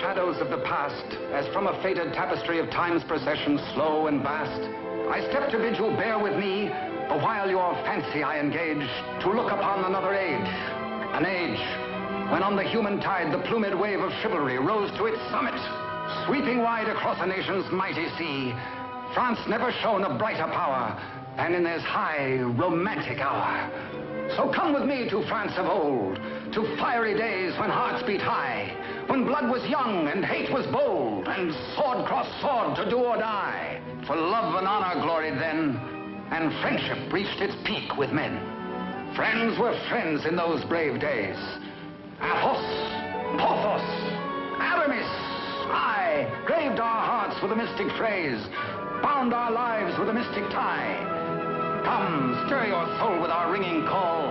shadows of the past, as from a faded tapestry of time's procession, slow and vast, I step to bid you bear with me, the while your fancy I engage, to look upon another age. An age when on the human tide the plumed wave of chivalry rose to its summit, sweeping wide across a nation's mighty sea. France never shone a brighter power than in this high, romantic hour. So come with me to France of old, to fiery days when hearts beat high, when blood was young and hate was bold, and sword crossed sword to do or die. For love and honor gloried then, and friendship reached its peak with men. Friends were friends in those brave days. Athos, Porthos, Aramis, aye, graved our hearts with a mystic phrase, bound our lives with a mystic tie. Come, stir your soul with our ringing call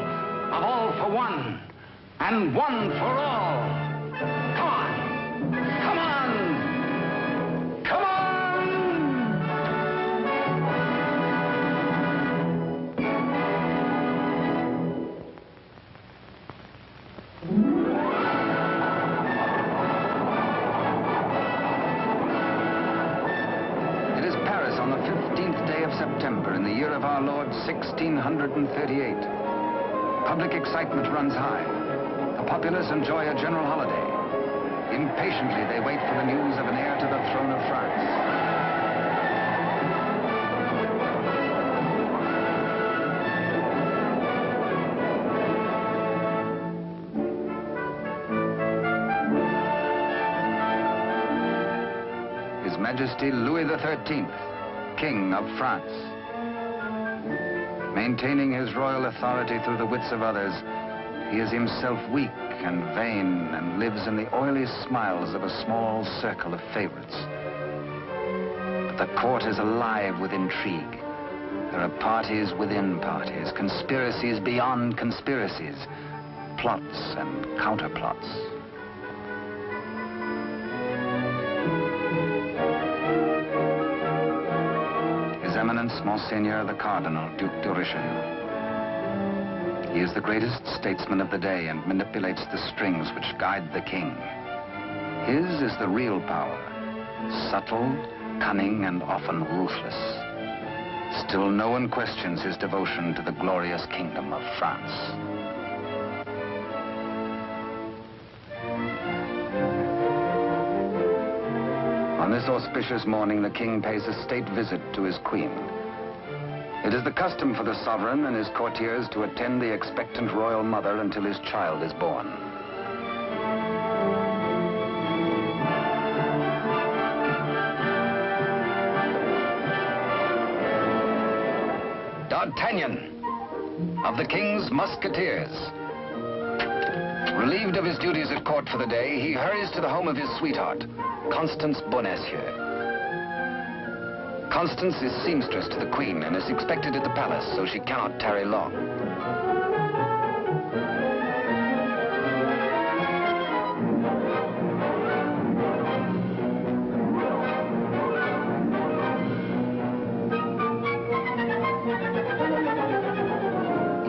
of all for one, and one for all. Come on, come on, come on! It is Paris on the 15th day of September in the year of our Lord 1638. Public excitement runs high. The populace enjoy a general holiday. Impatiently, they wait for the news of an heir to the throne of France. His Majesty Louis XIII, King of France. Maintaining his royal authority through the wits of others, he is himself weak and vain and lives in the oily smiles of a small circle of favorites. But the court is alive with intrigue. There are parties within parties, conspiracies beyond conspiracies, plots and counterplots. His Eminence, Monseigneur the Cardinal, Duc de Richelieu. He is the greatest statesman of the day and manipulates the strings which guide the king. His is the real power, subtle, cunning, and often ruthless. Still no one questions his devotion to the glorious kingdom of France. On this auspicious morning, the king pays a state visit to his queen. It is the custom for the sovereign and his courtiers to attend the expectant royal mother until his child is born. D'Artagnan, of the King's Musketeers. Relieved of his duties at court for the day, he hurries to the home of his sweetheart, Constance Bonacieux. Constance is seamstress to the Queen and is expected at the palace, so she cannot tarry long.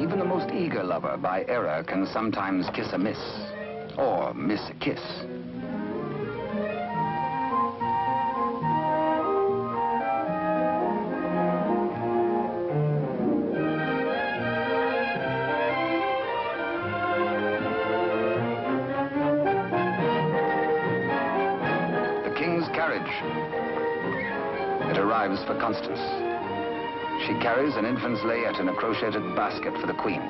Even the most eager lover, by error, can sometimes kiss a miss, or miss a kiss. It arrives for Constance. She carries an infant's layette in a crocheted basket for the Queen.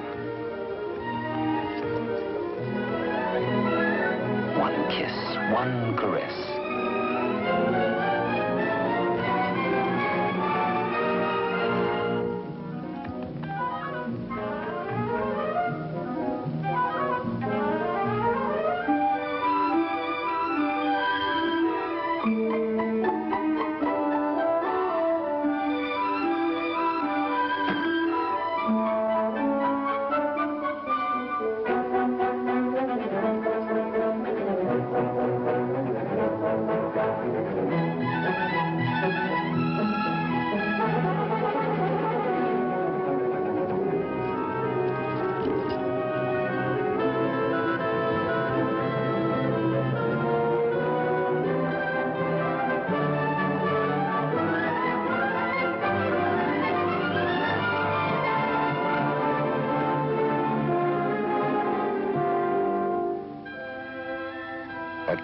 One kiss, one caress.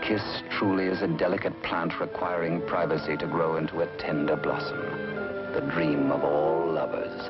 kiss truly is a delicate plant requiring privacy to grow into a tender blossom, the dream of all lovers.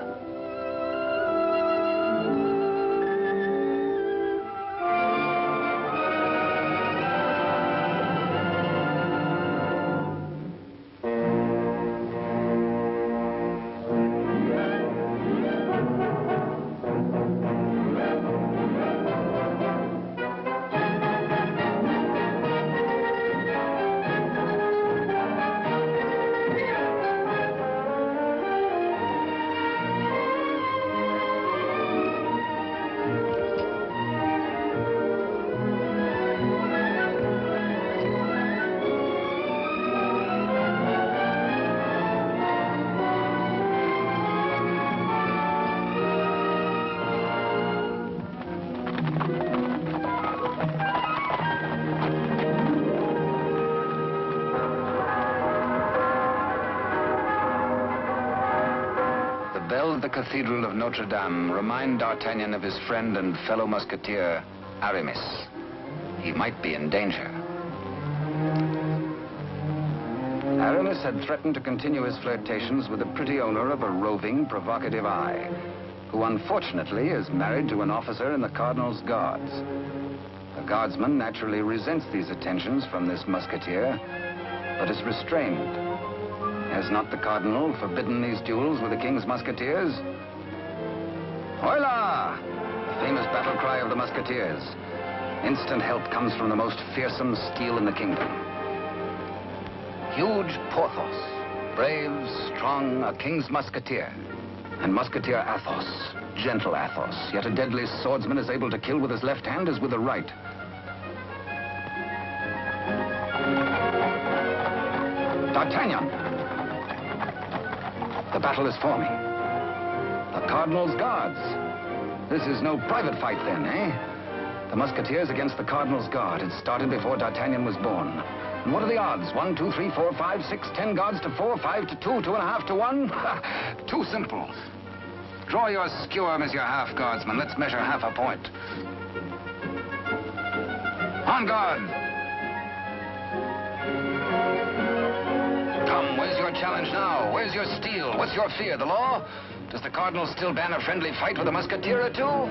The Cathedral of Notre Dame remind D'Artagnan of his friend and fellow musketeer, Aramis. He might be in danger. Aramis had threatened to continue his flirtations with the pretty owner of a roving, provocative eye, who unfortunately is married to an officer in the Cardinal's guards. The guardsman naturally resents these attentions from this musketeer, but is restrained. Has not the Cardinal forbidden these duels with the King's musketeers? Hola! The famous battle cry of the musketeers. Instant help comes from the most fearsome steel in the kingdom. Huge Porthos, brave, strong, a King's musketeer. And musketeer Athos, gentle Athos, yet a deadly swordsman is able to kill with his left hand as with the right. D'Artagnan! The battle is forming. The Cardinal's guards. This is no private fight then, eh? The musketeers against the Cardinal's guard. It started before D'Artagnan was born. And what are the odds? 1, 2, 3, 4, 5, 6, 10 guards to 4, 5 to 2, 2.5 to 1? Too simple. Draw your skewer, Monsieur Half Guardsman. Let's measure half a point. On guard! Come, where's your challenge now? Where's your steel? What's your fear? The law? Does the Cardinal still ban a friendly fight with a musketeer or two?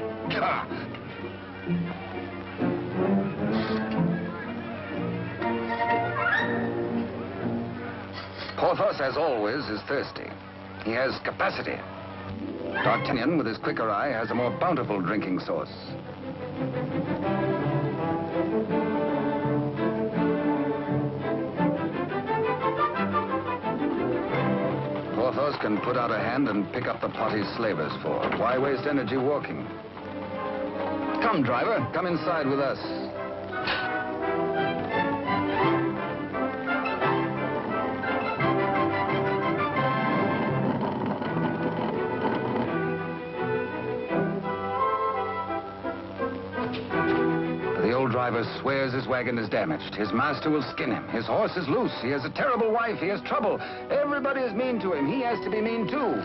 Porthos, as always, is thirsty. He has capacity. D'Artagnan, with his quicker eye, has a more bountiful drinking source. Porthos can put out a hand and pick up the pot he's slavers for. Why waste energy walking? Come, driver, come inside with us. Driver swears his wagon is damaged. His master will skin him. His horse is loose. He has a terrible wife. He has trouble. Everybody is mean to him. He has to be mean too.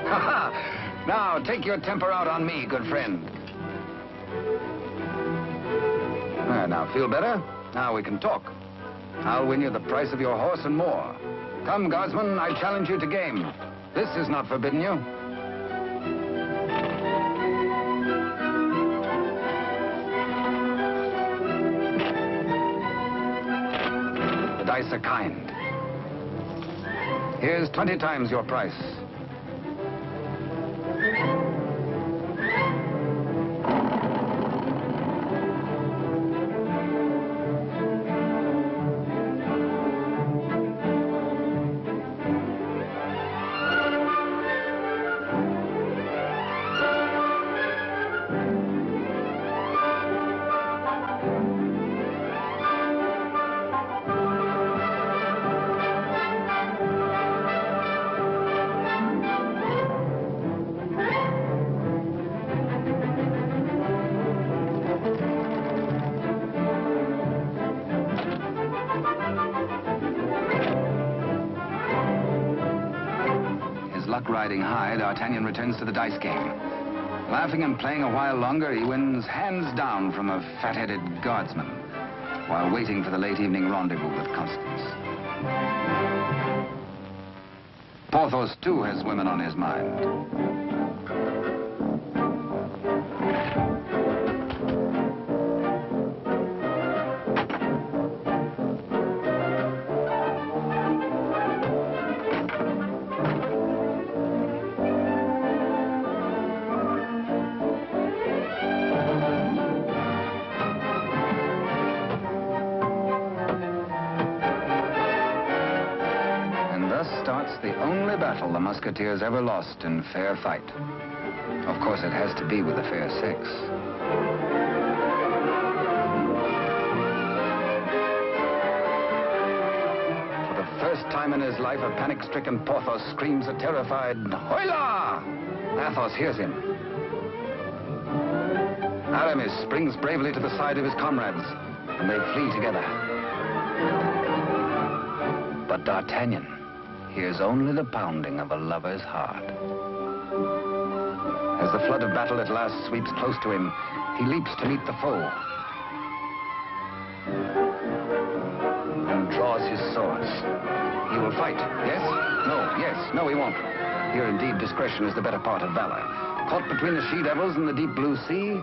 Ha ha! Now, take your temper out on me, good friend. Now, feel better? Now we can talk. I'll win you the price of your horse and more. Come, guardsman, I challenge you to game. This is not forbidden you. Dice are kind. Here's 20 times your price. Riding high, D'Artagnan returns to the dice game. Laughing and playing a while longer, he wins hands down from a fat-headed guardsman while waiting for the late evening rendezvous with Constance. Porthos, too, has women on his mind. The Musketeers ever lost in fair fight. Of course, it has to be with the fair sex. For the first time in his life, a panic-stricken Porthos screams a terrified, "Hola!" Athos hears him. Aramis springs bravely to the side of his comrades, and they flee together. But D'Artagnan hears only the pounding of a lover's heart. As the flood of battle at last sweeps close to him, he leaps to meet the foe and draws his swords. He will fight. Yes? No. Yes. No, he won't. Here, indeed, discretion is the better part of valor. Caught between the she-devils and the deep blue sea,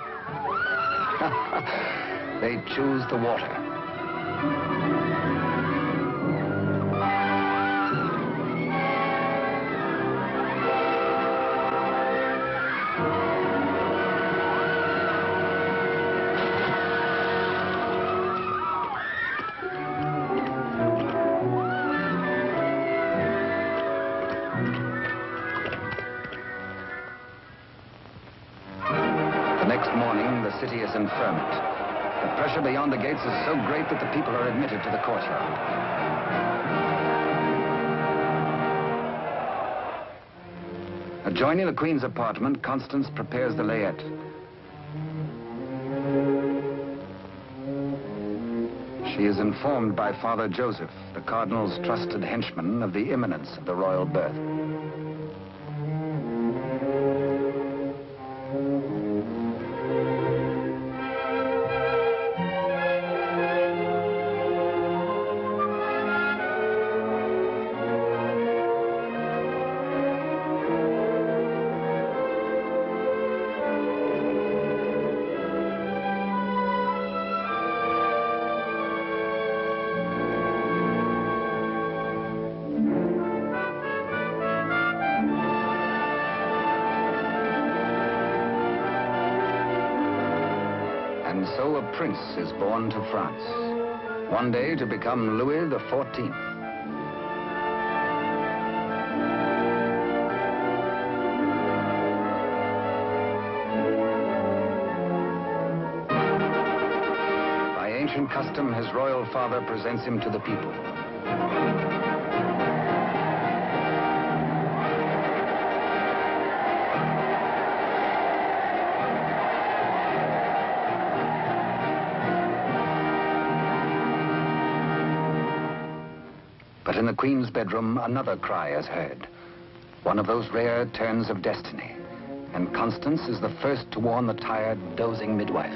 they choose the water. The city is in ferment. The pressure beyond the gates is so great that the people are admitted to the courtyard. Adjoining the Queen's apartment, Constance prepares the layette. She is informed by Father Joseph, the Cardinal's trusted henchman, of the imminence of the royal birth. And so a prince is born to France, one day to become Louis XIV. By ancient custom, his royal father presents him to the people. But in the Queen's bedroom, another cry is heard. One of those rare turns of destiny. And Constance is the first to warn the tired, dozing midwife.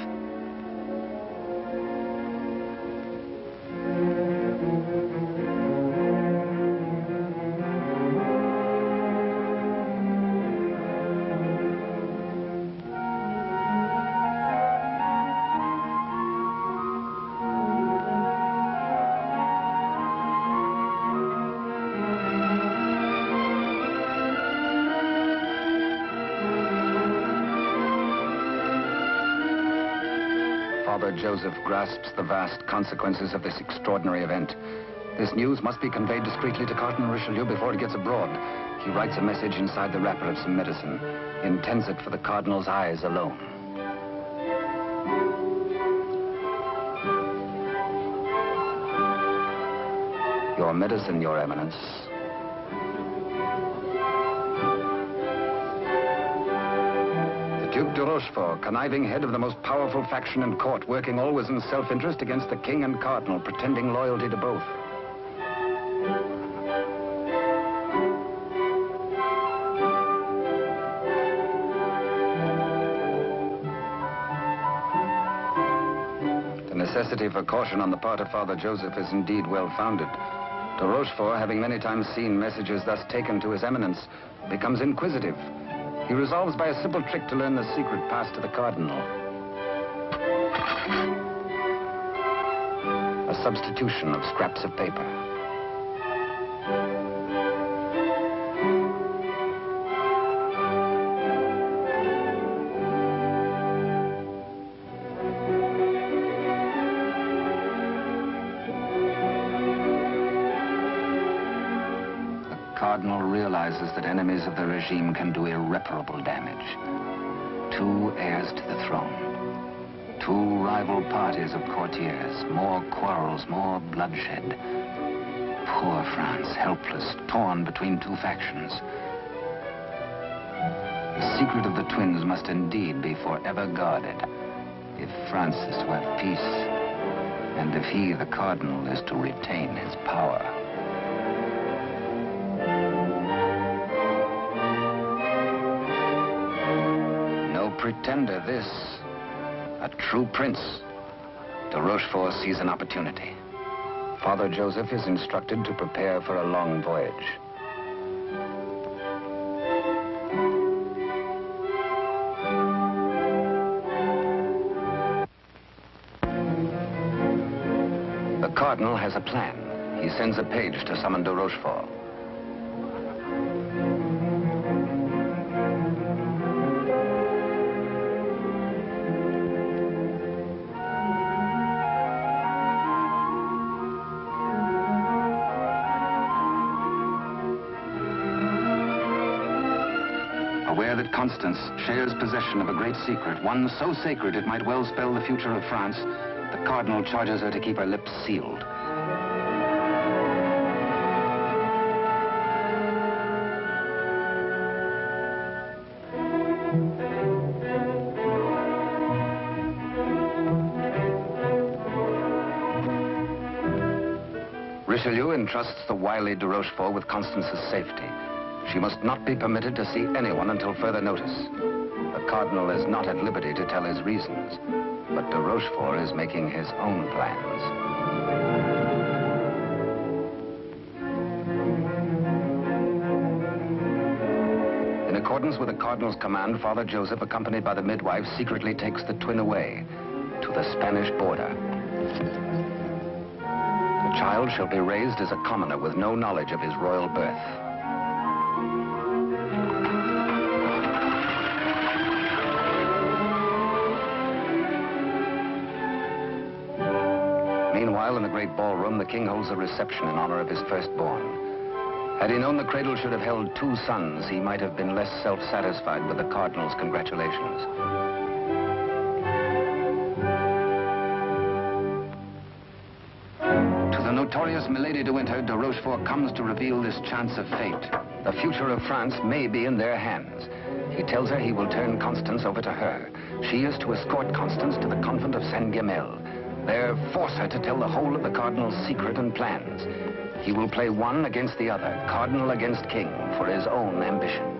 Father Joseph grasps the vast consequences of this extraordinary event. This news must be conveyed discreetly to Cardinal Richelieu before it gets abroad. He writes a message inside the wrapper of some medicine. He intends it for the Cardinal's eyes alone. Your medicine, Your Eminence. Duke de Rochefort, conniving head of the most powerful faction in court, working always in self-interest against the king and cardinal, pretending loyalty to both. necessity for caution on the part of Father Joseph is indeed well-founded. De Rochefort, having many times seen messages thus taken to his eminence, becomes inquisitive. He resolves by a simple trick to learn the secret passed to the Cardinal. A substitution of scraps of paper. The Cardinal realizes that enemies of the regime can do irreparable damage. 2 heirs to the throne. 2 rival parties of courtiers, more quarrels, more bloodshed. Poor France, helpless, torn between 2 factions. The secret of the twins must indeed be forever guarded, if France is to have peace, and if he, the Cardinal, is to retain his power. No pretender, this. A true prince. De Rochefort sees an opportunity. Father Joseph is instructed to prepare for a long voyage. The Cardinal has a plan. He sends a page to summon de Rochefort. Aware that Constance shares possession of a great secret, one so sacred it might well spell the future of France, the Cardinal charges her to keep her lips sealed. Richelieu entrusts the wily de Rochefort with Constance's safety. She must not be permitted to see anyone until further notice. The Cardinal is not at liberty to tell his reasons, but de Rochefort is making his own plans. In accordance with the Cardinal's command, Father Joseph, accompanied by the midwife, secretly takes the twin away to the Spanish border. The child shall be raised as a commoner with no knowledge of his royal birth. Meanwhile, in the great ballroom, the king holds a reception in honor of his firstborn. Had he known the cradle should have held 2 sons, he might have been less self-satisfied with the Cardinal's congratulations. To the notorious Milady de Winter, de Rochefort comes to reveal this chance of fate. The future of France may be in their hands. He tells her he will turn Constance over to her. She is to escort Constance to the convent of Saint-Guimel. There, force her to tell the whole of the Cardinal's secret and plans. He will play one against the other, Cardinal against King, for his own ambition.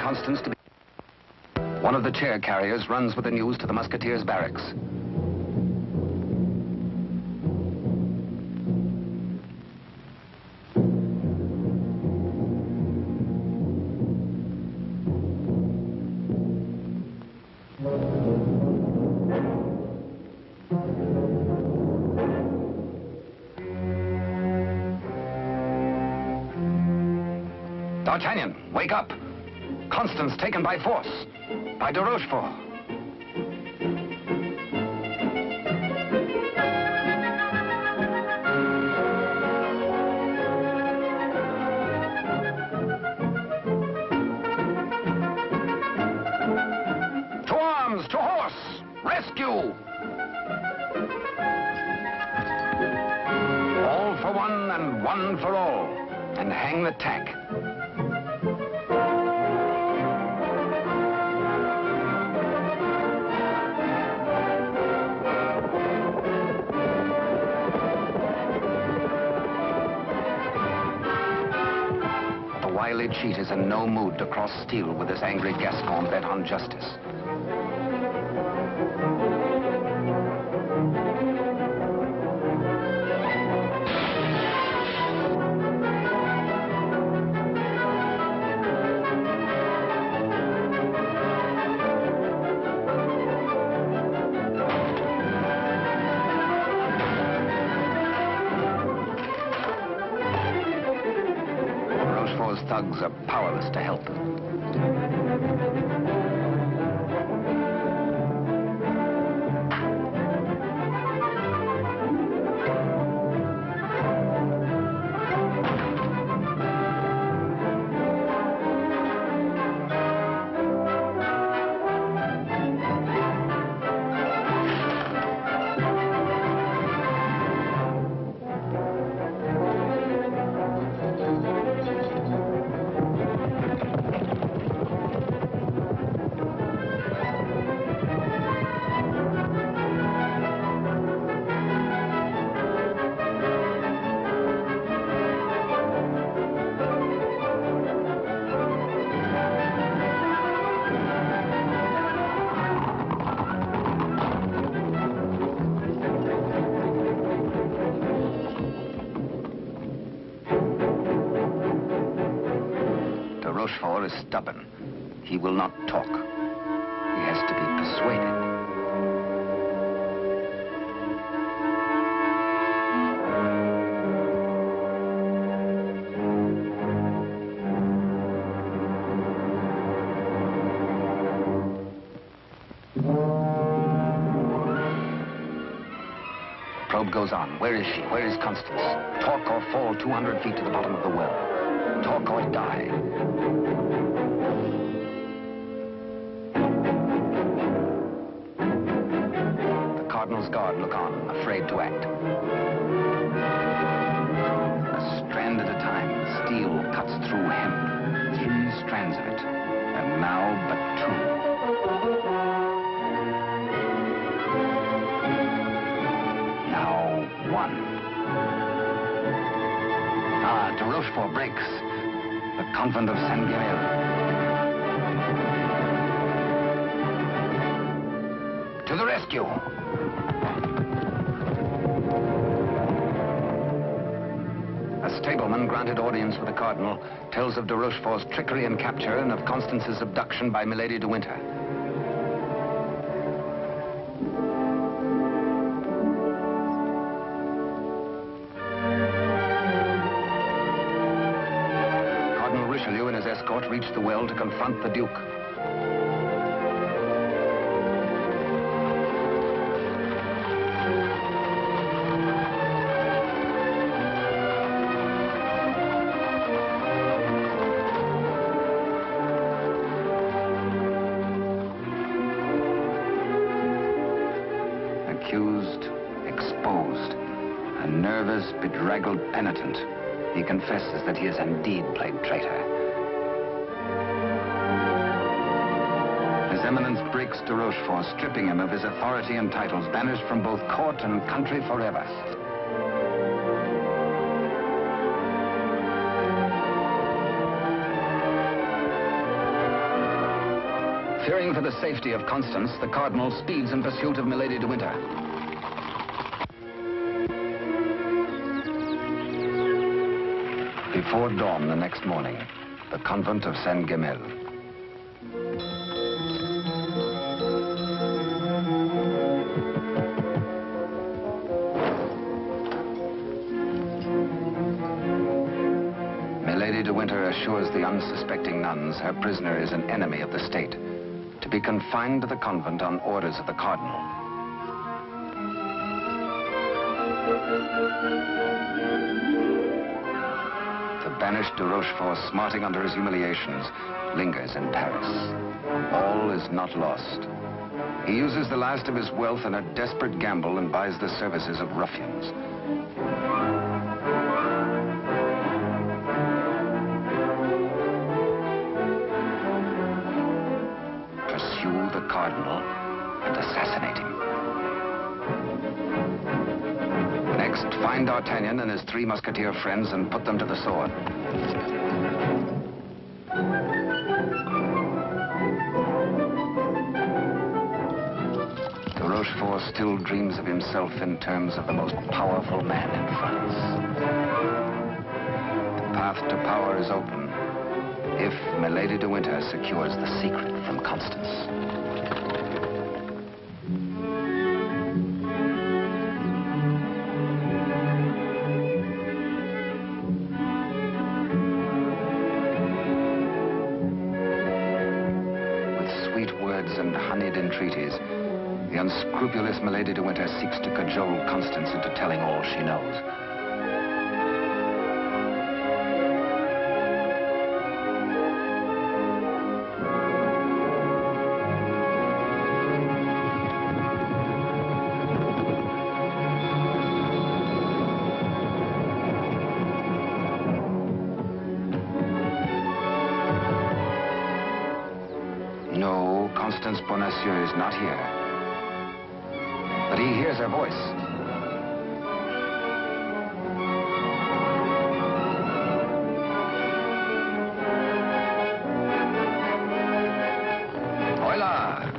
Constance to be... One of the chair carriers runs with the news to the musketeers' barracks. D'Artagnan, wake up! Constance taken by force, by de Rochefort. All for one and one for all. And hang the tack. The wily cheat is in no mood to cross steel with this angry Gascon bent on justice. Thugs are powerless to help. Rochefort is stubborn. He will not talk. He has to be persuaded. Probe goes on. Where is she? Where is Constance? Talk or fall 200 feet to the bottom of the well. Talk or die. The Cardinal's guard look on, afraid to act. A strand at a time, steel cuts through hemp. 3 strands of it, and now but 2. Now 1. De Rochefort breaks. The convent of Saint-Guerel. To the rescue! A stableman granted audience with the Cardinal tells of de Rochefort's trickery and capture and of Constance's abduction by Milady de Winter. Richelieu and his escort reached the well to confront the Duke. Accused, exposed, a nervous, bedraggled penitent. He confesses that he has indeed played traitor. His Eminence breaks de Rochefort, stripping him of his authority and titles, banished from both court and country forever. Fearing for the safety of Constance, the Cardinal speeds in pursuit of Milady de Winter. Before dawn the next morning, the convent of Saint-Guerel. Milady de Winter assures the unsuspecting nuns her prisoner is an enemy of the state, to be confined to the convent on orders of the Cardinal. The banished de Rochefort, smarting under his humiliations, lingers in Paris. All is not lost. He uses the last of his wealth in a desperate gamble and buys the services of ruffians. Pursue the Cardinal and assassinate him. Next, find D'Artagnan and his 3 musketeer friends and put them to the sword. Rochefort still dreams of himself in terms of the most powerful man in France. The path to power is open if Milady de Winter secures the secret from Constance. With sweet words and honeyed entreaties, the unscrupulous Milady de Winter seeks to cajole Constance into telling all she knows. No, Constance Bonacieux is not here. But he hears her voice. Hola!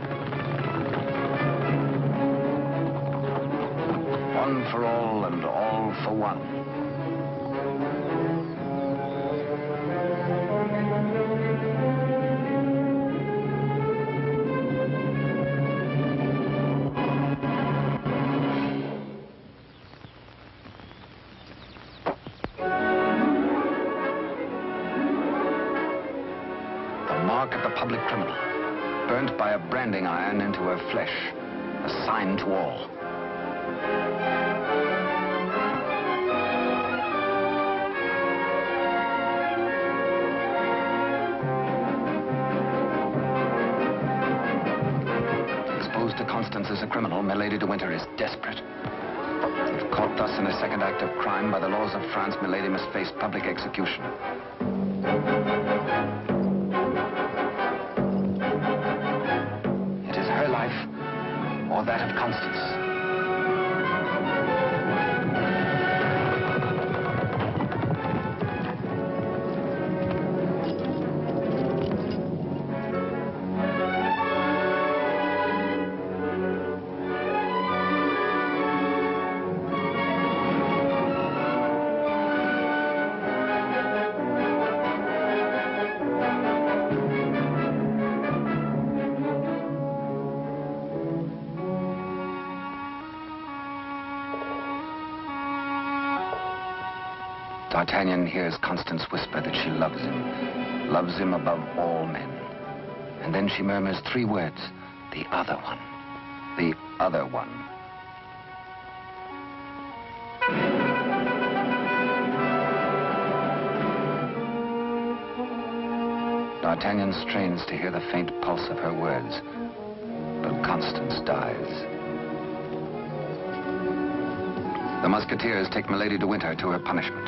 One for all and all for one. Public criminal, burnt by a branding iron into her flesh, a sign to all. Exposed to Constance as a criminal, Milady de Winter is desperate. If caught thus in a second act of crime, by the laws of France, Milady must face public execution. Or that of Constance. D'Artagnan hears Constance whisper that she loves him above all men. And then she murmurs 3 words, the other one, the other one. D'Artagnan strains to hear the faint pulse of her words, but Constance dies. The Musketeers take Milady de Winter to her punishment.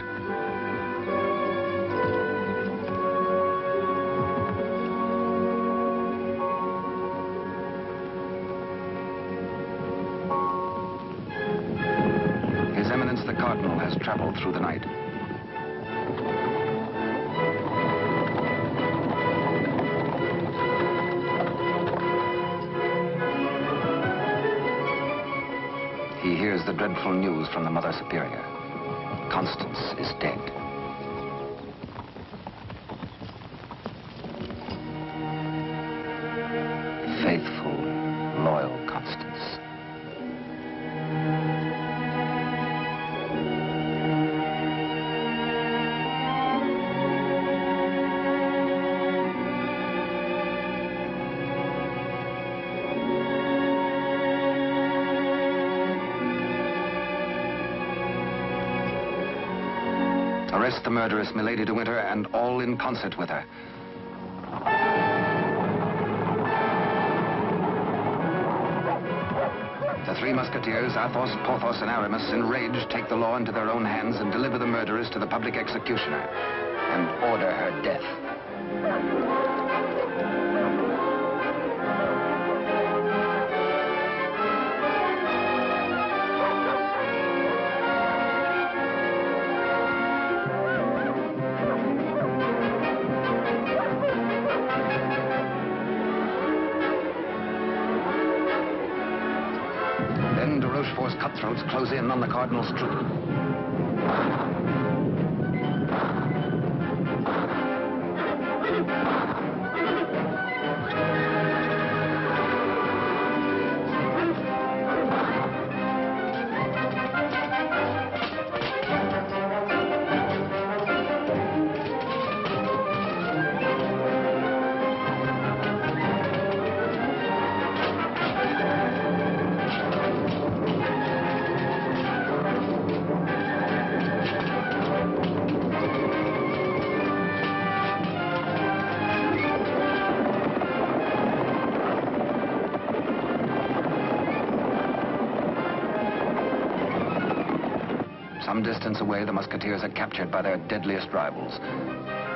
His Eminence the Cardinal has traveled through the night. He hears the dreadful news from the Mother Superior. Constance is dead. Faithful, loyal Constance. Arrest the murderess, Milady de Winter, and all in concert with her. three musketeers, Athos, Porthos, and Aramis, enraged, take the law into their own hands and deliver the murderess to the public executioner and order her death. Rochefort's cutthroats close in on the Cardinal's troop. Some distance away, the musketeers are captured by their deadliest rivals.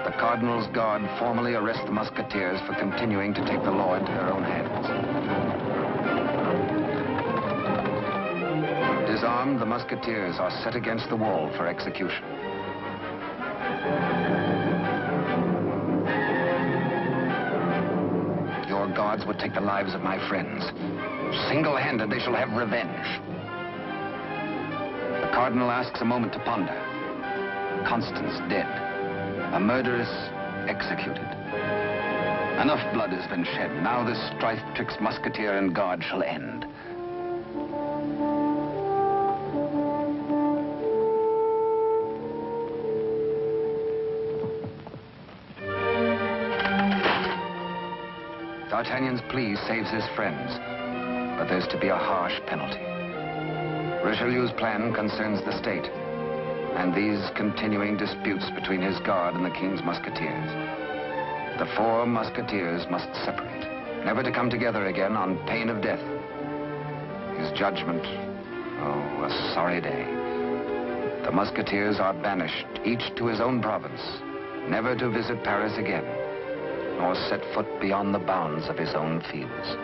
The Cardinal's guard formally arrest the musketeers for continuing to take the law into their own hands. Disarmed, the musketeers are set against the wall for execution. Your guards would take the lives of my friends. Single-handed, they shall have revenge. The Cardinal asks a moment to ponder. Constance dead. A murderess executed. Enough blood has been shed. Now this strife twixt musketeer and guard shall end. D'Artagnan's plea saves his friends, but there's to be a harsh penalty. Richelieu's plan concerns the state, and these continuing disputes between his guard and the king's musketeers. The four musketeers must separate, never to come together again on pain of death. His judgment, oh, a sorry day. The musketeers are banished, each to his own province, never to visit Paris again, nor set foot beyond the bounds of his own fields.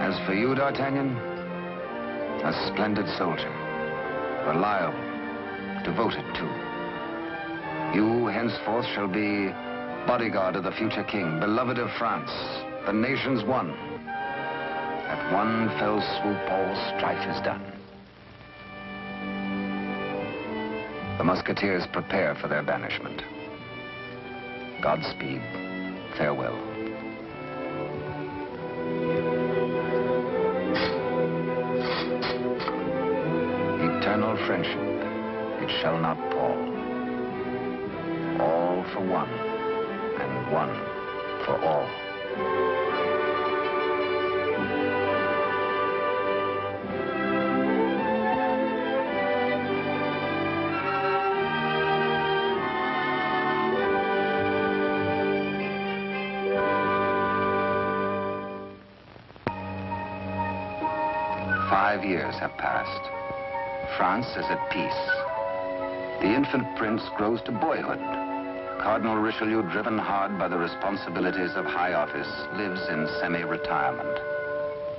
As for you, D'Artagnan, a splendid soldier, reliable, devoted too. You henceforth shall be bodyguard of the future king, beloved of France, the nation's one. At one fell swoop, all strife is done. The musketeers prepare for their banishment. Godspeed, farewell. Eternal friendship, it shall not pall. All for one, and one for all. "5 years have passed. France is at peace. The infant prince grows to boyhood. Cardinal Richelieu, driven hard by the responsibilities of high office, lives in semi-retirement.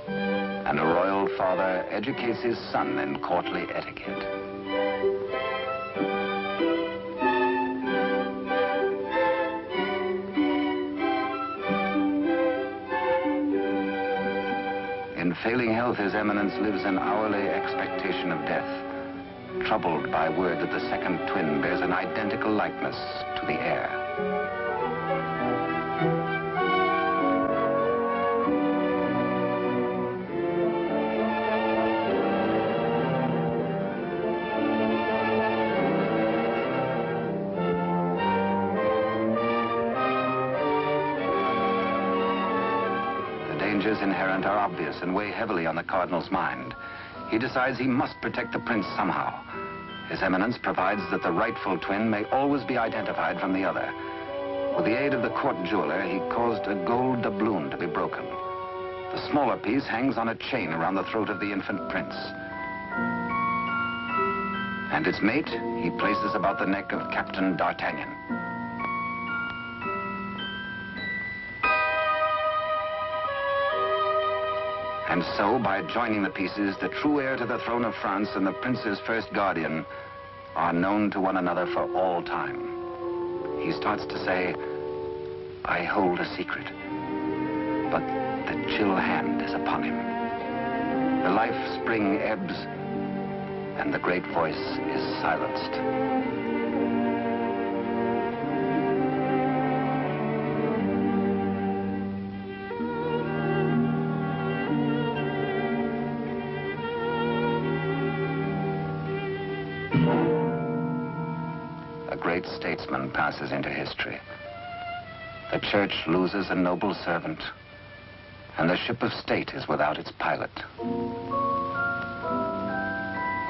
And a royal father educates his son in courtly etiquette. In failing health, His Eminence lives in hourly expectation of death, troubled by word that the second twin bears an identical likeness to the heir. The dangers inherent are obvious and weigh heavily on the Cardinal's mind. He decides he must protect the prince somehow. His Eminence provides that the rightful twin may always be identified from the other. With the aid of the court jeweler, he caused a gold doubloon to be broken. The smaller piece hangs on a chain around the throat of the infant prince. And its mate he places about the neck of Captain D'Artagnan. And so, by joining the pieces, the true heir to the throne of France and the prince's first guardian are known to one another for all time. He starts to say, I hold a secret, but the chill hand is upon him. The life spring ebbs, and the great voice is silenced. A great statesman passes into history. The church loses a noble servant, and the ship of state is without its pilot.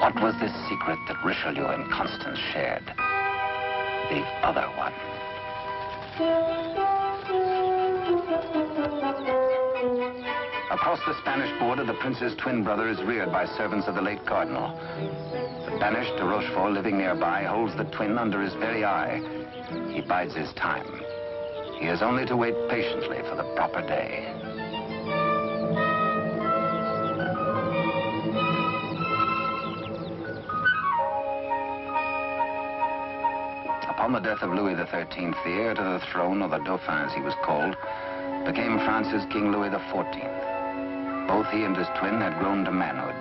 What was this secret that Richelieu and Constance shared? The other one. Across the Spanish border, the prince's twin brother is reared by servants of the late cardinal. The banished de Rochefort, living nearby, holds the twin under his very eye. He bides his time. He has only to wait patiently for the proper day. Upon the death of Louis XIII, the heir to the throne, or the Dauphin as he was called, became France's King Louis XIV. Both he and his twin had grown to manhood.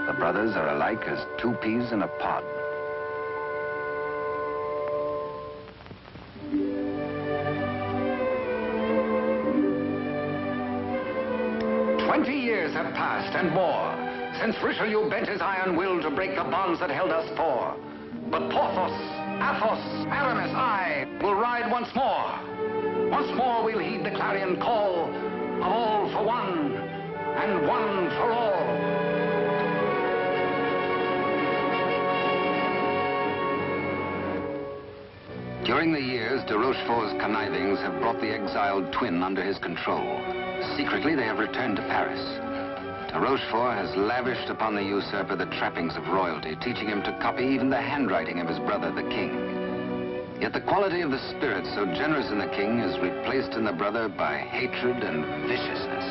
The brothers are alike as two peas in a pod. Years have passed and more since Richelieu bent his iron will to break the bonds that held us four. But Porthos, Athos, Aramis, I will ride once more. Once more we'll heed the clarion call of all for one and one for all. During the years, de Rochefort's connivings have brought the exiled twin under his control. Secretly, they have returned to Paris. De Rochefort has lavished upon the usurper the trappings of royalty, teaching him to copy even the handwriting of his brother, the king. Yet the quality of the spirit so generous in the king is replaced in the brother by hatred and viciousness.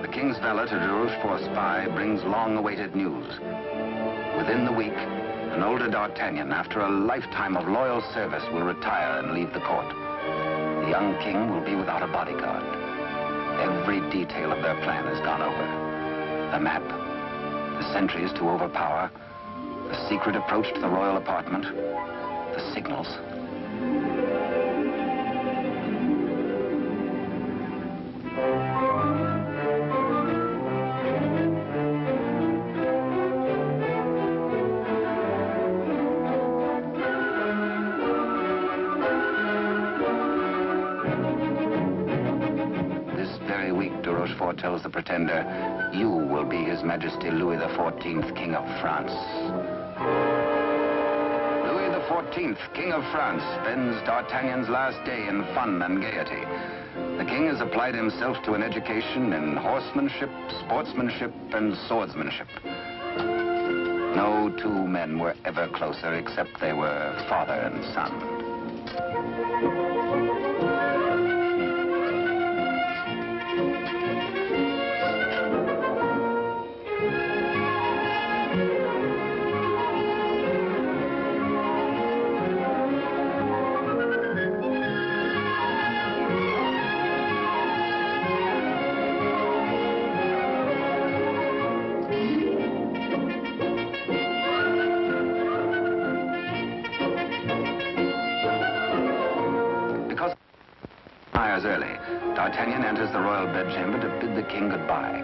The king's valet, a de Rochefort spy, brings long-awaited news. Within the week, an older D'Artagnan, after a lifetime of loyal service, will retire and leave the court. The young king will be without a bodyguard. Every detail of their plan has gone over. The map, the sentries to overpower, the secret approach to the royal apartment, the signals. Tells the pretender, you will be His Majesty Louis XIV, King of France. Louis XIV, King of France, spends D'Artagnan's last day in fun and gaiety. The king has applied himself to an education in horsemanship, sportsmanship, and swordsmanship. No two men were ever closer, except they were father and son. Early, D'Artagnan enters the royal bedchamber to bid the king goodbye.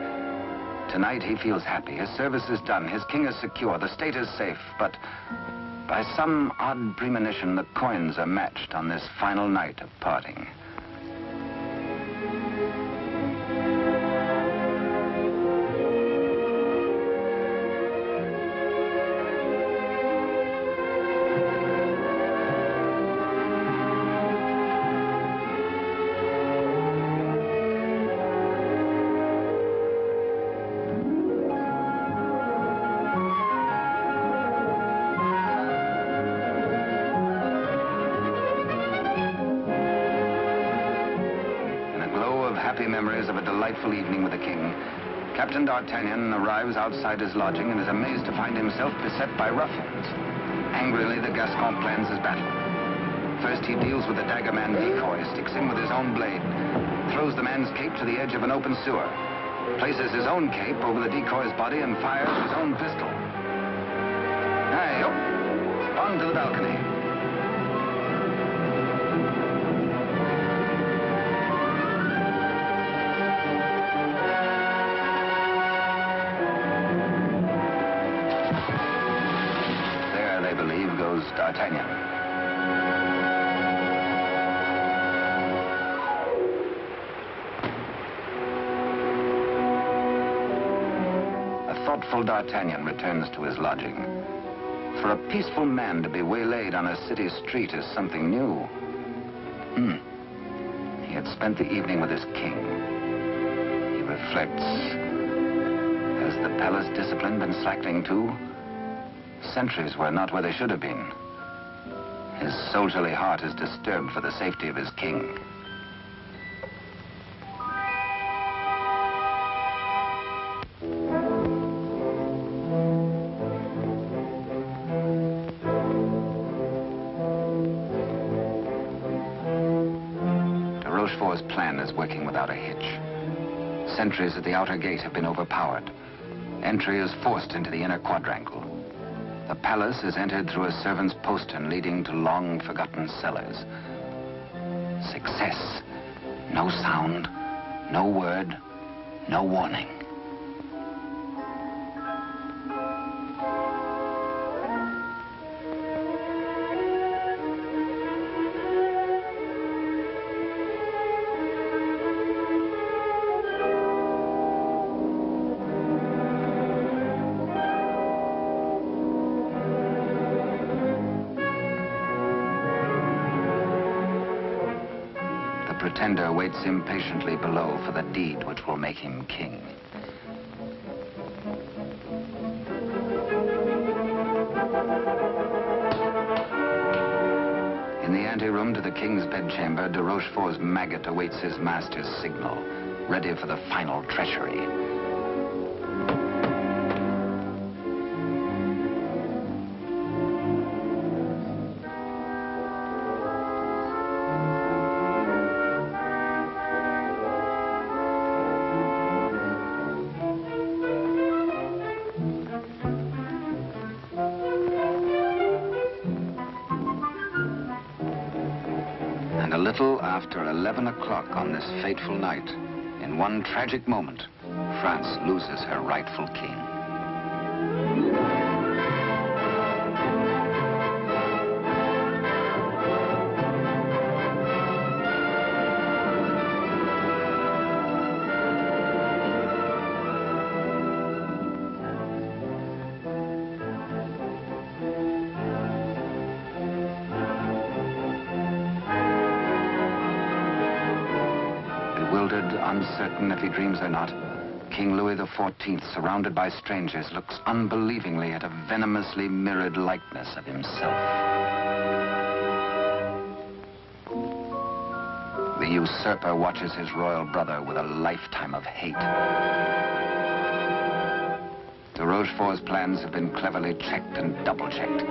Tonight he feels happy. His service is done. His king is secure. The state is safe. But by some odd premonition, the coins are matched on this final night of parting. memories of a delightful evening with the king, Captain D'Artagnan arrives outside his lodging and is amazed to find himself beset by ruffians. Angrily, the Gascon plans his battle. First, he deals with the dagger-man decoy, sticks him with his own blade, throws the man's cape to the edge of an open sewer, places his own cape over the decoy's body, and fires his own pistol. Aye, up, on to the balcony. There, they believe, goes D'Artagnan. Thoughtful D'Artagnan returns to his lodging. For a peaceful man to be waylaid on a city street is something new. He had spent the evening with his king. He reflects. Has the palace discipline been slackening too? Sentries were not where they should have been. His soldierly heart is disturbed for the safety of his king. Rochefort's plan is working without a hitch. Sentries at the outer gate have been overpowered. Entry is forced into the inner quadrangle. The palace is entered through a servant's postern leading to long-forgotten cellars. Success. No sound, no word, no warning. The pretender waits impatiently below for the deed which will make him king. In the anteroom to the king's bedchamber, de Rochefort's maggot awaits his master's signal, ready for the final treachery. And a little after 11 o'clock on this fateful night, in one tragic moment, France loses her rightful king. Uncertain if he dreams or not, King Louis XIV, surrounded by strangers, looks unbelievingly at a venomously mirrored likeness of himself. The usurper watches his royal brother with a lifetime of hate. De Rochefort's plans have been cleverly checked and double-checked.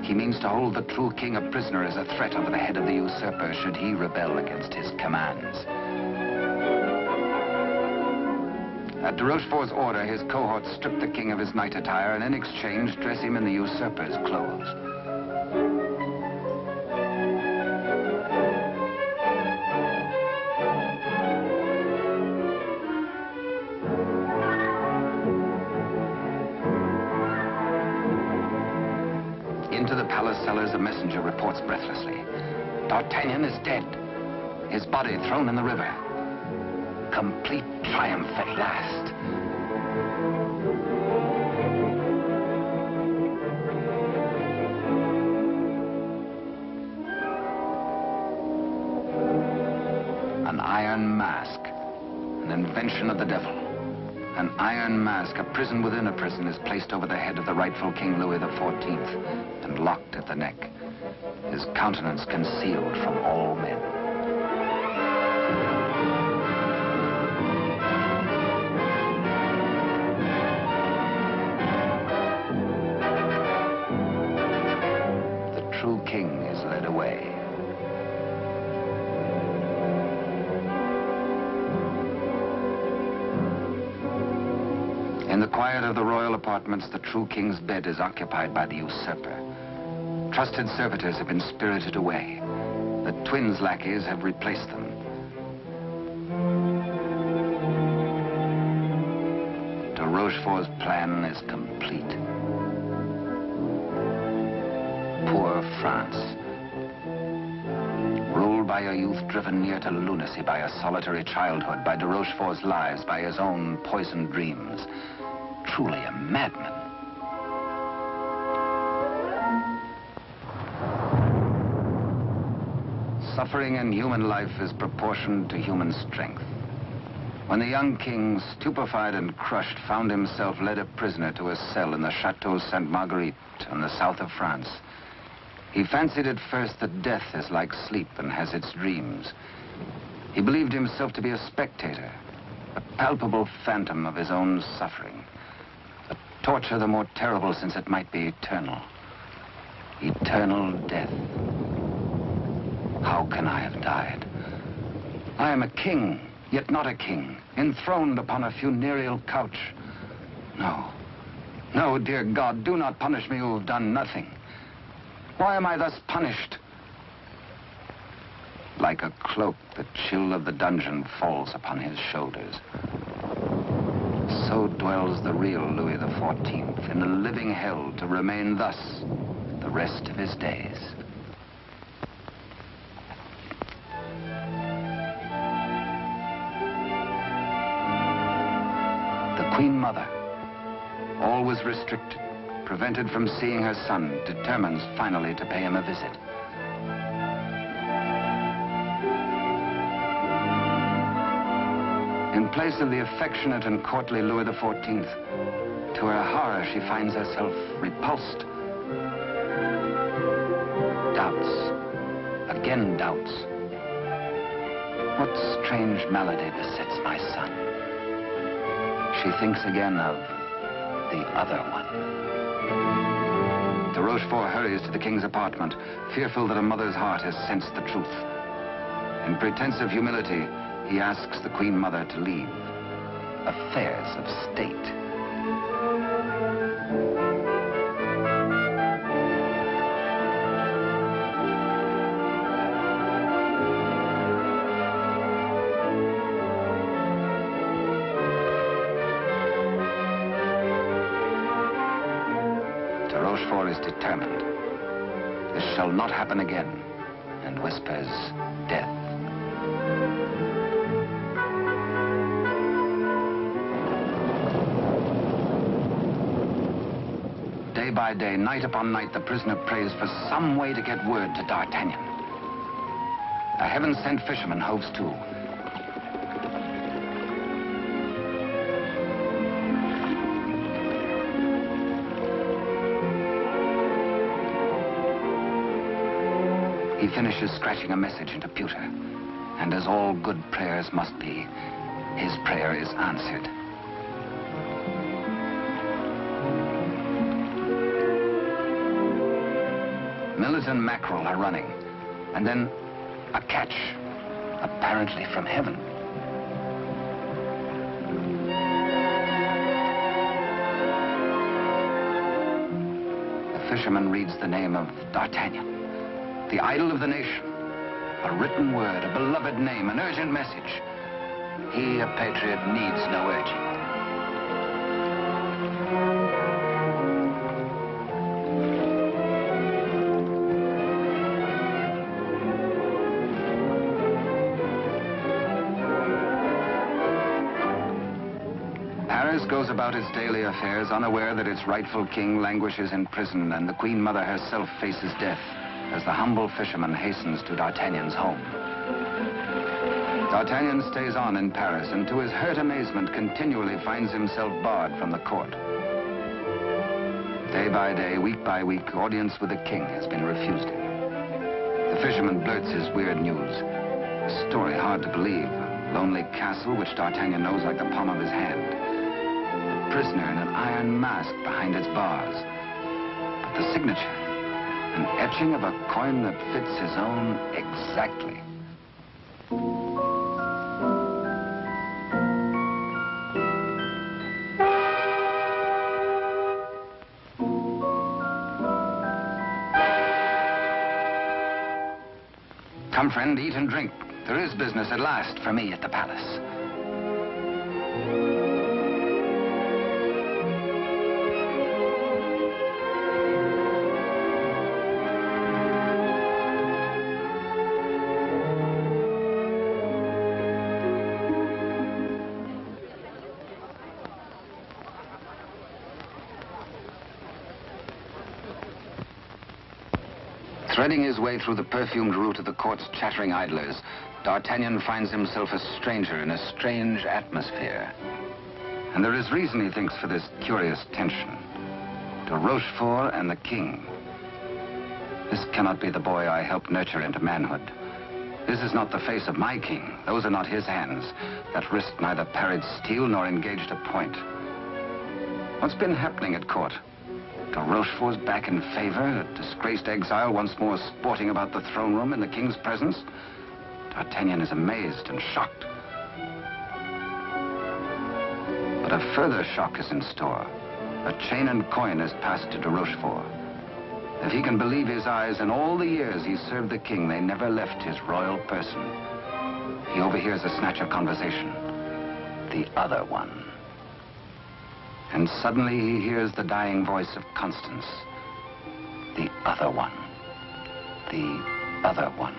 He means to hold the true king a prisoner as a threat over the head of the usurper should he rebel against his commands. At de Rochefort's order, his cohorts strip the king of his night attire and in exchange dress him in the usurper's clothes. Into the palace cellars, a messenger reports breathlessly. D'Artagnan is dead. His body thrown in the river. Complete triumph at last. An iron mask, an invention of the devil. An iron mask, a prison within a prison, is placed over the head of the rightful King Louis XIV and locked at the neck, his countenance concealed from all men. true king is led away. In the quiet of the royal apartments, the true king's bed is occupied by the usurper. Trusted servitors have been spirited away. The twins' lackeys have replaced them. De Rochefort's plan is complete. Poor France. Ruled by a youth driven near to lunacy by a solitary childhood, by de Rochefort's lies, by his own poisoned dreams. Truly a madman. Suffering in human life is proportioned to human strength. When the young king, stupefied and crushed, found himself led a prisoner to a cell in the Chateau Sainte Marguerite in the south of France, he fancied at first that death is like sleep and has its dreams. He believed himself to be a spectator, a palpable phantom of his own suffering. A torture the more terrible since it might be eternal. Eternal death. How can I have died? I am a king, yet not a king, enthroned upon a funereal couch. No, no, dear God, do not punish me who have done nothing. Why am I thus punished? Like a cloak, the chill of the dungeon falls upon his shoulders. So dwells the real Louis XIV in a living hell, to remain thus the rest of his days. The Queen Mother, always restricted, prevented from seeing her son, determines finally to pay him a visit. In place of the affectionate and courtly Louis XIV, to her horror, she finds herself repulsed. Doubts, again doubts. What strange malady besets my son? She thinks again of the other one. De Rochefort hurries to the king's apartment, fearful that a mother's heart has sensed the truth. In pretense of humility, he asks the Queen Mother to leave affairs of state. De Rochefort is determined. This shall not happen again, and whispers death. Day by day, night upon night, the prisoner prays for some way to get word to D'Artagnan. A heaven-sent fisherman hoves to. He finishes scratching a message into pewter, and as all good prayers must be, his prayer is answered. Millet and mackerel are running, and then a catch, apparently from heaven. The fisherman reads the name of D'Artagnan, the idol of the nation. A written word, a beloved name, an urgent message. He, a patriot, needs no urging. Paris goes about its daily affairs, unaware that its rightful king languishes in prison, and the Queen Mother herself faces death as the humble fisherman hastens to D'Artagnan's home. D'Artagnan stays on in Paris, and to his hurt amazement continually finds himself barred from the court. Day by day, week by week, audience with the king has been refused him. The fisherman blurts his weird news. A story hard to believe. A lonely castle which D'Artagnan knows like the palm of his hand. A prisoner in an iron mask behind its bars. But the signature, An etching of a coin that fits his own exactly. Come, friend, eat and drink. There is business at last for me at the palace. Threading his way through the perfumed route of the court's chattering idlers, D'Artagnan finds himself a stranger in a strange atmosphere. And there is reason, he thinks, for this curious tension. De Rochefort and the king. This cannot be the boy I helped nurture into manhood. This is not the face of my king. Those are not his hands that risked neither parried steel nor engaged a point. What's been happening at court? De Rochefort's back in favor, a disgraced exile once more sporting about the throne room in the king's presence. D'Artagnan is amazed and shocked. But a further shock is in store. A chain and coin is passed to de Rochefort. If he can believe his eyes, in all the years he served the king, they never left his royal person. He overhears a snatch of conversation. The other one. And suddenly he hears the dying voice of Constance. The other one. The other one.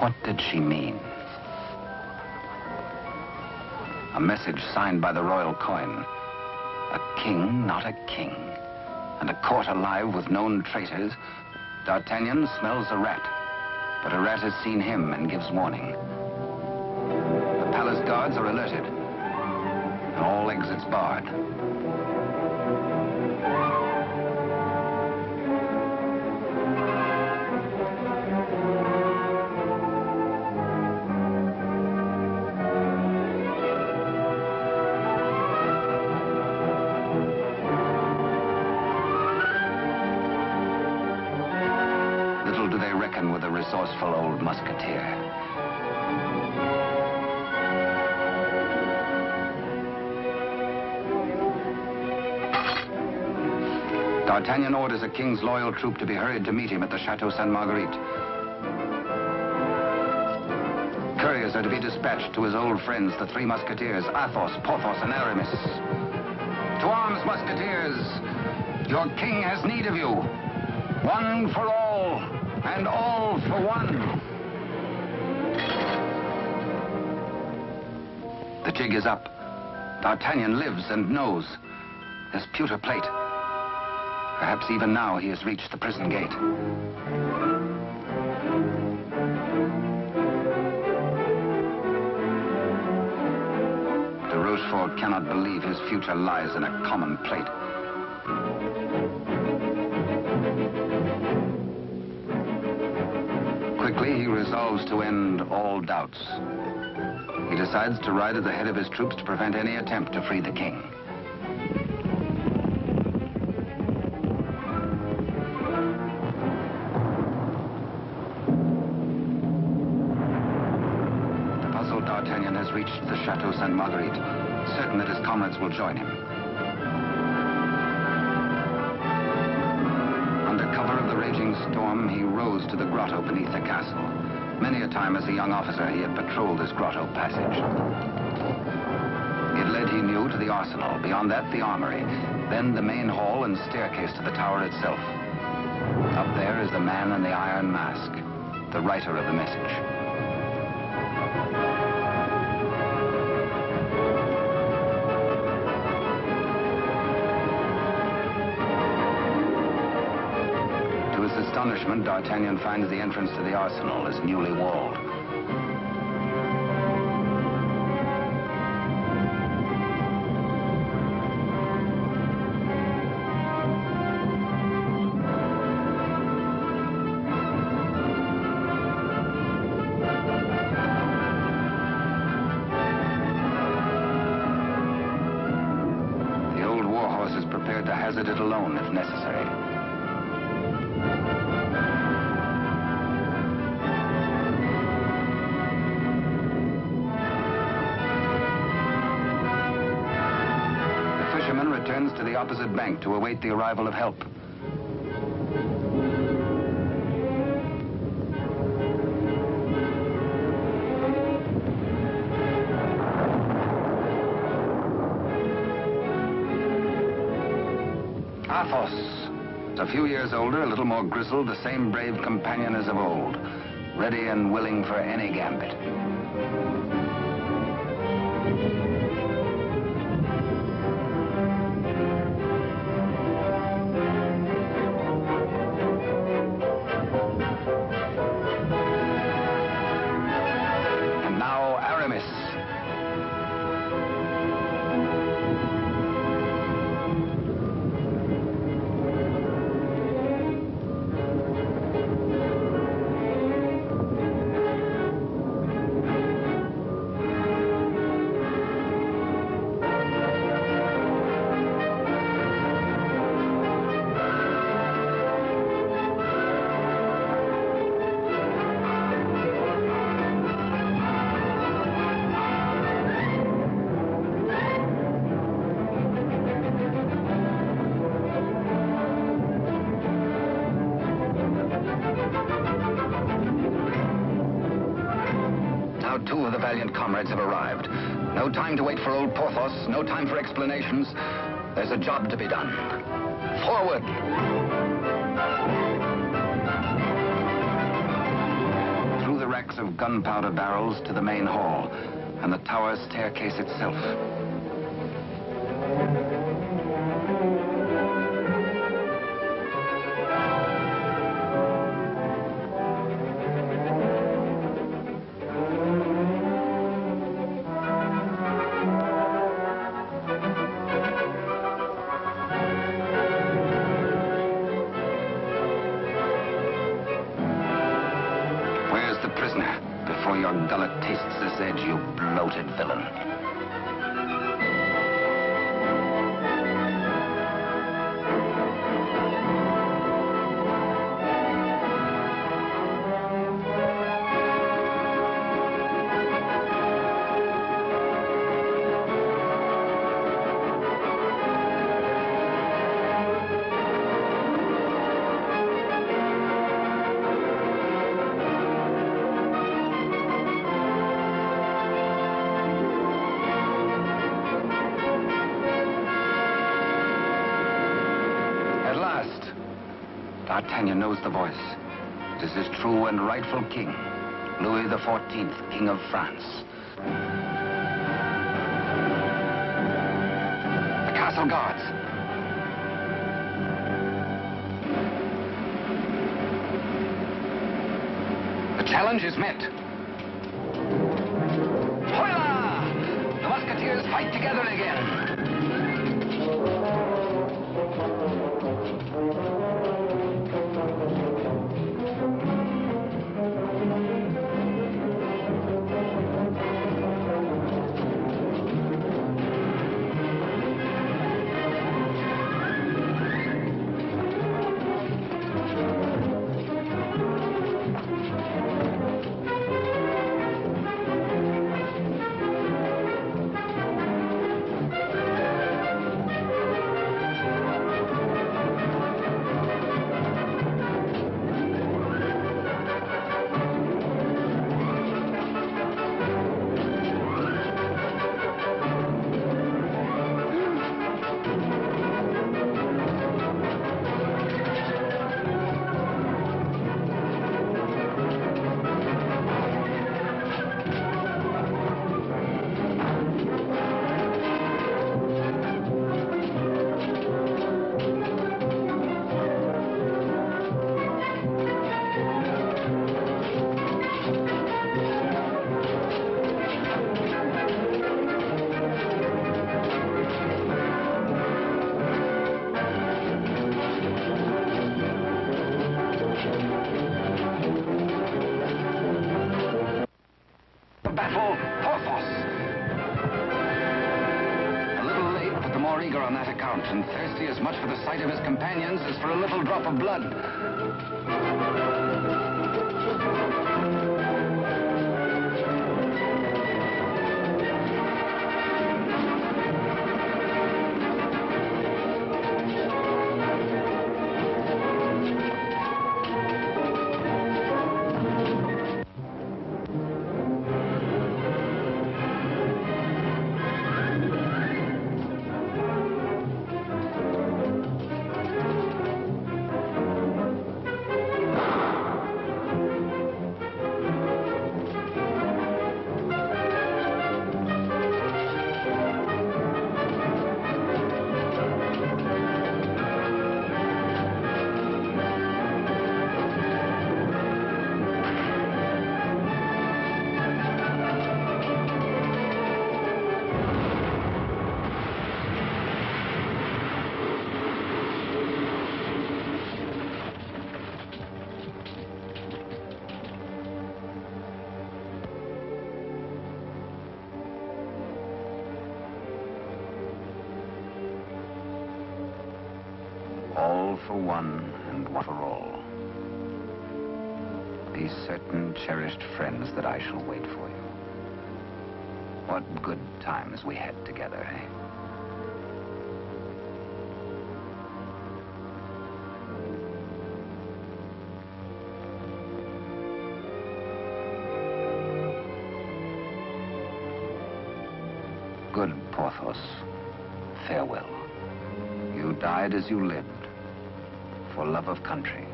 What did she mean? A message signed by the royal coin. A king, not a king. And a court alive with known traitors. D'Artagnan smells a rat. But a rat has seen him and gives warning. The palace guards are alerted. And all exits barred. With a resourceful old musketeer. D'Artagnan orders a king's loyal troop to be hurried to meet him at the Chateau Sainte Marguerite. Couriers are to be dispatched to his old friends, the three musketeers, Athos, Porthos, and Aramis. To arms, musketeers! Your king has need of you. One for all. And all for one. The jig is up. D'Artagnan lives and knows. His pewter plate. Perhaps even now he has reached the prison gate. De Rochefort cannot believe his future lies in a common plate. Quickly, he resolves to end all doubts. He decides to ride at the head of his troops to prevent any attempt to free the king. The puzzled D'Artagnan has reached the Chateau Sainte Marguerite, certain that his comrades will join him. Cover of the raging storm, he rose to the grotto beneath the castle. Many a time as a young officer, he had patrolled this grotto passage. It led, he knew, to the arsenal. Beyond that, the armory. Then the main hall and staircase to the tower itself. Up there is the man in the iron mask, the writer of the message. Astonishment, D'Artagnan finds the entrance to the arsenal is newly walled. prepared to hazard it alone if necessary. The fisherman returns to the opposite bank to await the arrival of help. A few years older, a little more grizzled, the same brave companion as of old, ready and willing for any gambit. And now Aramis. Two of the valiant comrades have arrived. No time to wait for old Porthos, no time for explanations. There's a job to be done. Forward! Through the racks of gunpowder barrels to the main hall, and the tower staircase itself. Before your gullet tastes this edge, you bloated villain. D'Artagnan knows the voice. It is his true and rightful king, Louis XIV, King of France. The castle guards. The challenge is met. Hola! The musketeers fight together again. eager on that account, and thirsty as much for the sight of his companions as for a little drop of blood. All for one and one for all. Be certain, cherished friends, that I shall wait for you. What good times we had together, eh? Good Porthos, farewell. You died as you lived, for love of country,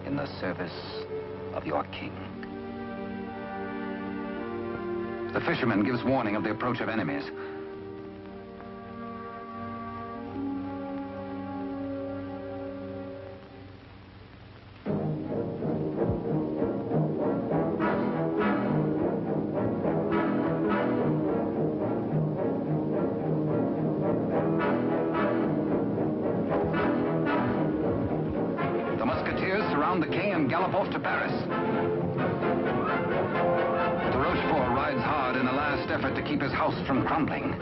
in the service of your king. The fisherman gives warning of the approach of enemies. The king and gallop off to Paris. De Rochefort rides hard in a last effort to keep his house from crumbling.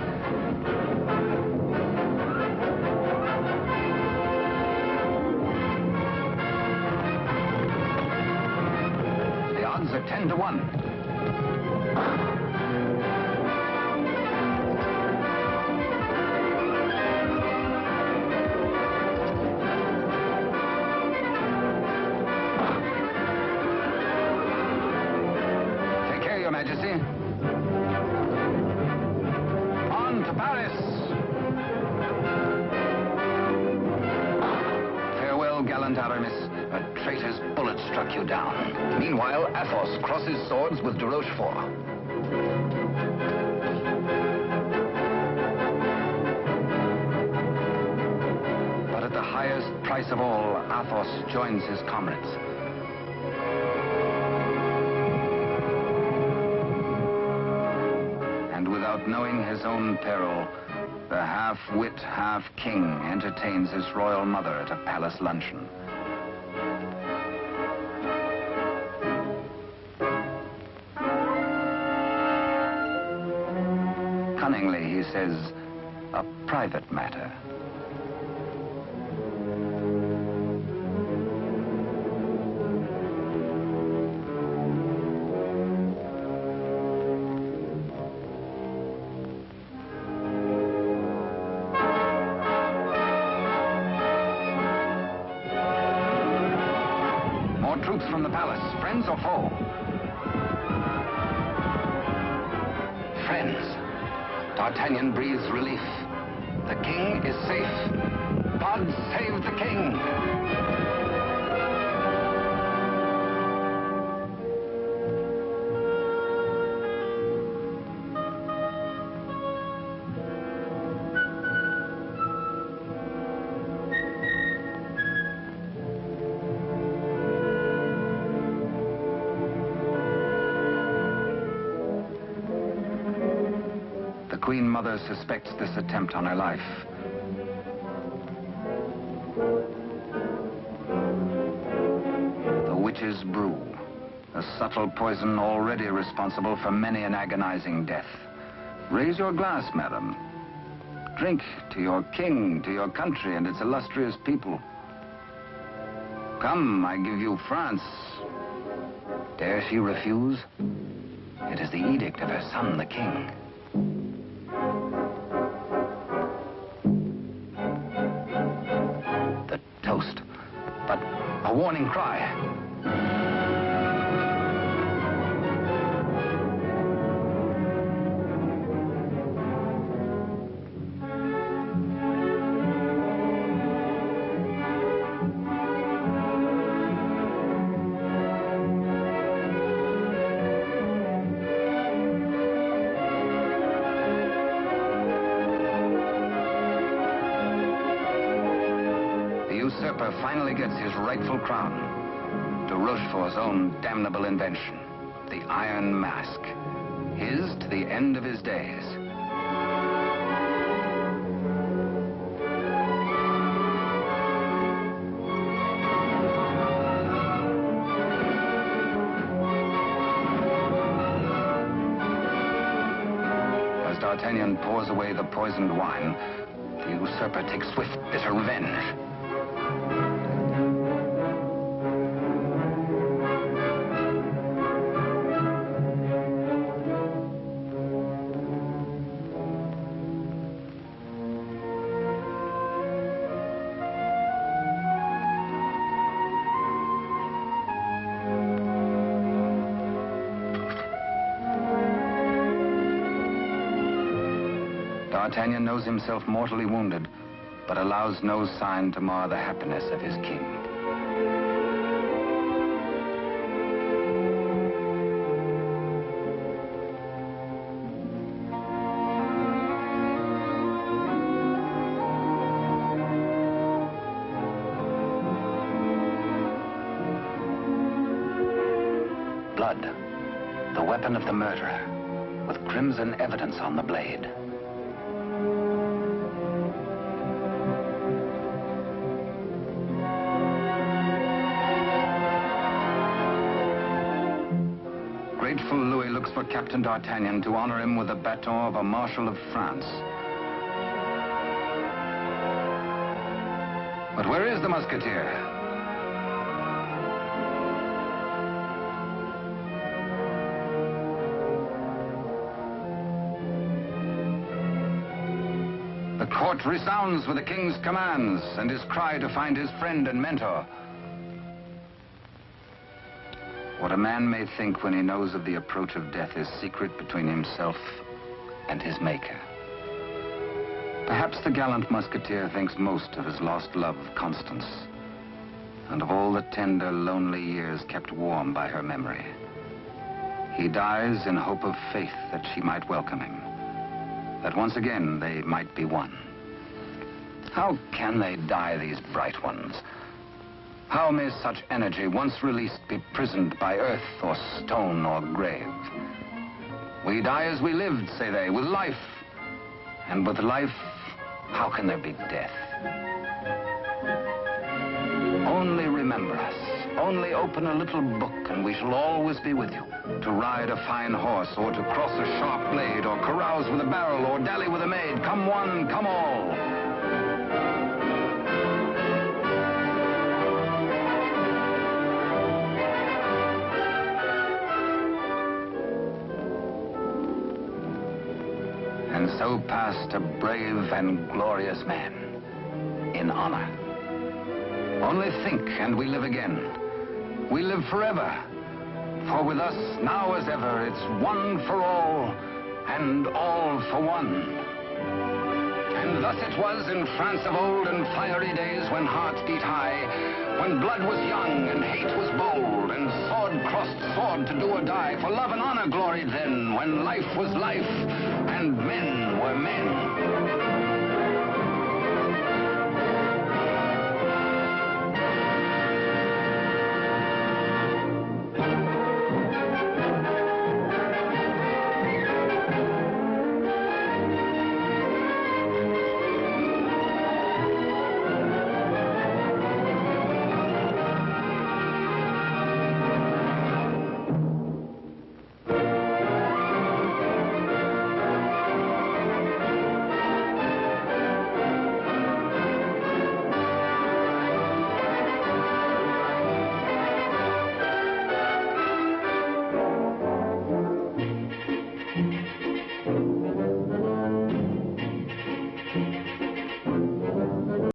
The odds are 10 to 1. Majesty. On to Paris. Farewell, gallant Aramis. A traitor's bullet struck you down. Meanwhile, Athos crosses swords with de Rochefort. But at the highest price of all, Athos joins his comrades. Without knowing his own peril, the half-wit, half-king entertains his royal mother at a palace luncheon. Cunningly, he says, a private matter. Troops from the palace, friends or foe? Friends. D'Artagnan breathes relief. The king is safe. God save the king! The Queen Mother suspects this attempt on her life. The witch's brew, a subtle poison already responsible for many an agonizing death. Raise your glass, madam. Drink to your king, to your country and its illustrious people. Come, I give you France. Dare she refuse? It is the edict of her son, the king. The toast, but a warning cry. Finally gets his rightful crown. De Rochefort's own damnable invention, the Iron Mask. His to the end of his days. As D'Artagnan pours away the poisoned wine, the usurper takes swift, bitter revenge. D'Artagnan knows himself mortally wounded, but allows no sign to mar the happiness of his king. Blood, the weapon of the murderer, with crimson evidence on the blade. Grateful Louis looks for Captain D'Artagnan to honor him with the baton of a Marshal of France. But where is the Musketeer? The court resounds with the king's commands and his cry to find his friend and mentor. What a man may think when he knows of the approach of death is secret between himself and his maker. Perhaps the gallant musketeer thinks most of his lost love, Constance, and of all the tender, lonely years kept warm by her memory. He dies in hope of faith that she might welcome him, that once again they might be one. How can they die, these bright ones? How may such energy, once released, be prisoned by earth or stone or grave? We die as we lived, say they, with life. And with life, how can there be death? Only remember us. Only open a little book and we shall always be with you. To ride a fine horse, or to cross a sharp blade, or carouse with a barrel, or dally with a maid. Come one, come all. And so passed a brave and glorious man, in honor. Only think, and we live again. We live forever. For with us, now as ever, it's one for all, and all for one. And thus it was in France of old, in fiery days when hearts beat high, when blood was young and hate was bold, and sword crossed sword to do or die. For love and honor gloried then, when life was life, and men were men.